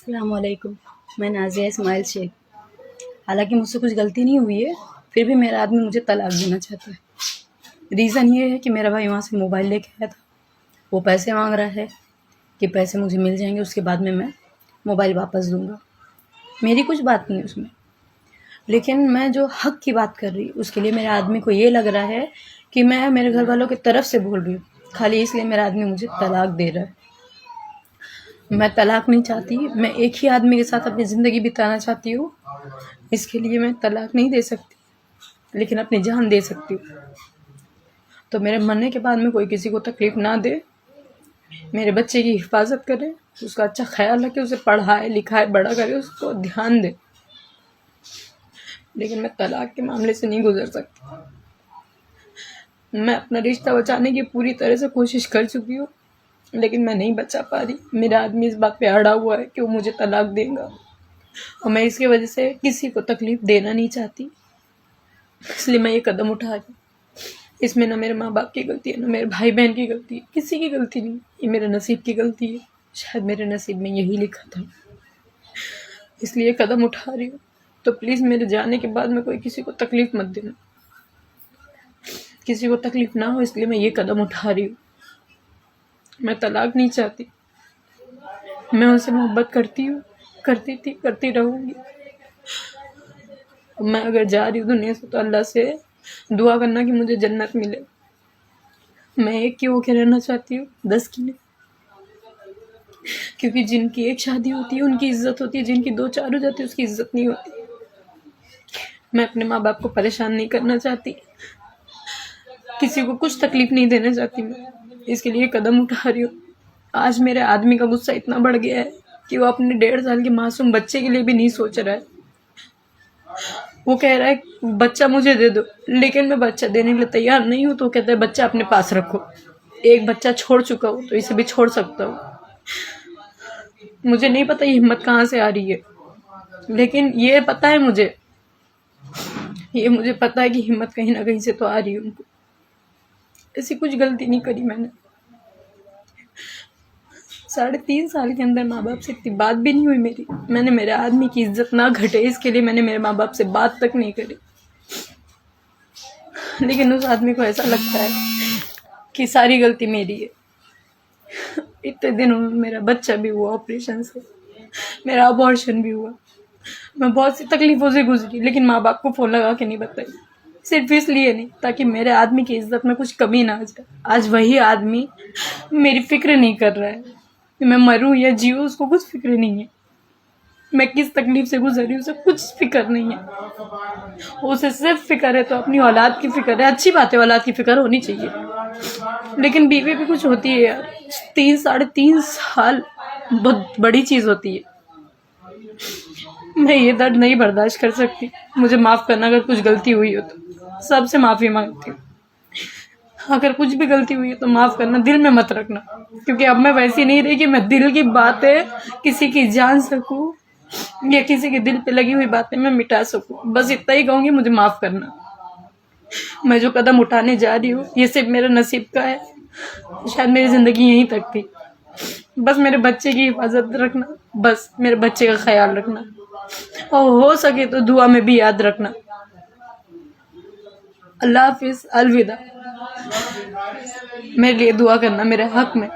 अस्सलामुअलैकुम। मैं नाज़िया इस्माइल शेख। हालाँकि मुझसे कुछ गलती नहीं हुई है, फिर भी मेरा आदमी मुझे तलाक देना चाहता है। रीज़न ये है कि मेरा भाई वहाँ से मोबाइल लेके आया था। वो पैसे माँग रहा है कि पैसे मुझे मिल जाएँगे, उसके बाद में मैं मोबाइल वापस दूँगा। मेरी कुछ बात नहीं है उसमें, लेकिन मैं जो हक़ की बात कर रही हूँ, उसके लिए मेरे आदमी को ये लग रहा है कि मैं मेरे घर वालों की तरफ से बोल रही हूँ, खाली इसलिए मेरा आदमी मुझे तलाक दे रहा है। मैं तलाक नहीं चाहती, मैं एक ही आदमी के साथ अपनी ज़िंदगी बिताना चाहती हूँ। इसके लिए मैं तलाक नहीं दे सकती, लेकिन अपनी जान दे सकती हूँ। तो मेरे मरने के बाद में कोई किसी को तकलीफ़ ना दे, मेरे बच्चे की हिफाजत करे, उसका अच्छा ख्याल रखे, उसे पढ़ाए लिखाए बड़ा करे, उसको ध्यान दे। लेकिन मैं तलाक के मामले से नहीं गुजर सकती। मैं अपना रिश्ता बचाने की पूरी तरह से कोशिश कर चुकी हूँ, लेकिन मैं नहीं बचा पा रही। मेरा आदमी इस बात पे अड़ा हुआ है कि वो मुझे तलाक देगा, और मैं इसकी वजह से किसी को तकलीफ देना नहीं चाहती, इसलिए मैं ये कदम उठा रही। इसमें ना मेरे माँ बाप की गलती है, ना मेरे भाई बहन की गलती है, किसी की गलती नहीं। ये मेरे नसीब की गलती है, शायद मेरे नसीब में यही लिखा था, इसलिए कदम उठा रही हूँ। तो प्लीज़ मेरे जाने के बाद में कोई किसी को तकलीफ मत देना, किसी को तकलीफ ना हो, इसलिए मैं ये कदम उठा रही हूँ। मैं तलाक नहीं चाहती, मैं उनसे मोहब्बत करती हूँ, करती थी, करती रहूँगी। मैं अगर जा रही हूँ दुनिया से तो अल्लाह से दुआ करना कि मुझे जन्नत मिले। मैं एक की होके रहना चाहती हूँ, 10 की नहीं, क्योंकि जिनकी एक शादी होती है उनकी इज्जत होती है, जिनकी 2-4 हो जाती है उसकी इज्जत नहीं होती। मैं अपने माँ बाप को परेशान नहीं करना चाहती, किसी को कुछ तकलीफ नहीं देना चाहती। मैं इसके लिए कदम उठा रही हूँ। आज मेरे आदमी का गुस्सा इतना बढ़ गया है कि वो अपने 1.5 साल के मासूम बच्चे के लिए भी नहीं सोच रहा है। वो कह रहा है बच्चा मुझे दे दो, लेकिन मैं बच्चा देने के लिए तैयार नहीं हूँ। तो कहता है बच्चा अपने पास रखो। एक बच्चा छोड़ चुका हूँ तो इसे भी छोड़ सकता हूँ। मुझे नहीं पता ये हिम्मत कहाँ से आ रही है, लेकिन ये पता है मुझे पता है कि हिम्मत कहीं ना कहीं से तो आ रही है उनको। ऐसी कुछ गलती नहीं करी मैंने। 3.5 साल के अंदर माँ बाप से इतनी बात भी नहीं हुई मेरी। मैंने मेरे आदमी की इज्जत ना घटे इसके लिए मैंने मेरे माँ बाप से बात तक नहीं करी, लेकिन उस आदमी को ऐसा लगता है कि सारी गलती मेरी है। इतने दिनों में मेरा बच्चा भी हुआ ऑपरेशन से, मेरा अबॉर्शन भी हुआ, मैं बहुत सी तकलीफों से गुजरी, लेकिन माँ बाप को फोन लगा के नहीं बताई। सिर्फ इसलिए नहीं ताकि मेरे आदमी की इज्जत में कुछ कमी ना आ जाए। आज वही आदमी मेरी फिक्र नहीं कर रहा है कि मैं मरूं या जीऊं, उसको कुछ फिक्र नहीं है। मैं किस तकलीफ से गुजर रही हूँ उसे कुछ फिक्र नहीं है। उसे सिर्फ फिक्र है तो अपनी औलाद की फिक्र है। अच्छी बात है, औलाद की फिक्र होनी चाहिए, लेकिन बीवी भी कुछ होती है यार। 3-3.5 साल बहुत बड़ी चीज होती है। मैं ये दर्द नहीं बर्दाश्त कर सकती। मुझे माफ करना अगर कुछ गलती हुई हो तो, सबसे माफी मांगती हूँ। अगर कुछ भी गलती हुई है तो माफ करना, दिल में मत रखना, क्योंकि अब मैं वैसी नहीं रही कि मैं दिल की बातें किसी की जान सकूं या किसी के दिल पे लगी हुई बातें मैं मिटा सकूं। बस इतना ही कहूंगी, मुझे माफ करना। मैं जो कदम उठाने जा रही हूँ ये सिर्फ मेरे नसीब का है, शायद मेरी जिंदगी यहीं तक थी। बस मेरे बच्चे की हिफाजत रखना, बस मेरे बच्चे का ख्याल रखना, और हो सके तो दुआ में भी याद रखना। अल्लाह हाफिज, अलविदा। मेरे लिए दुआ करना मेरे हक में।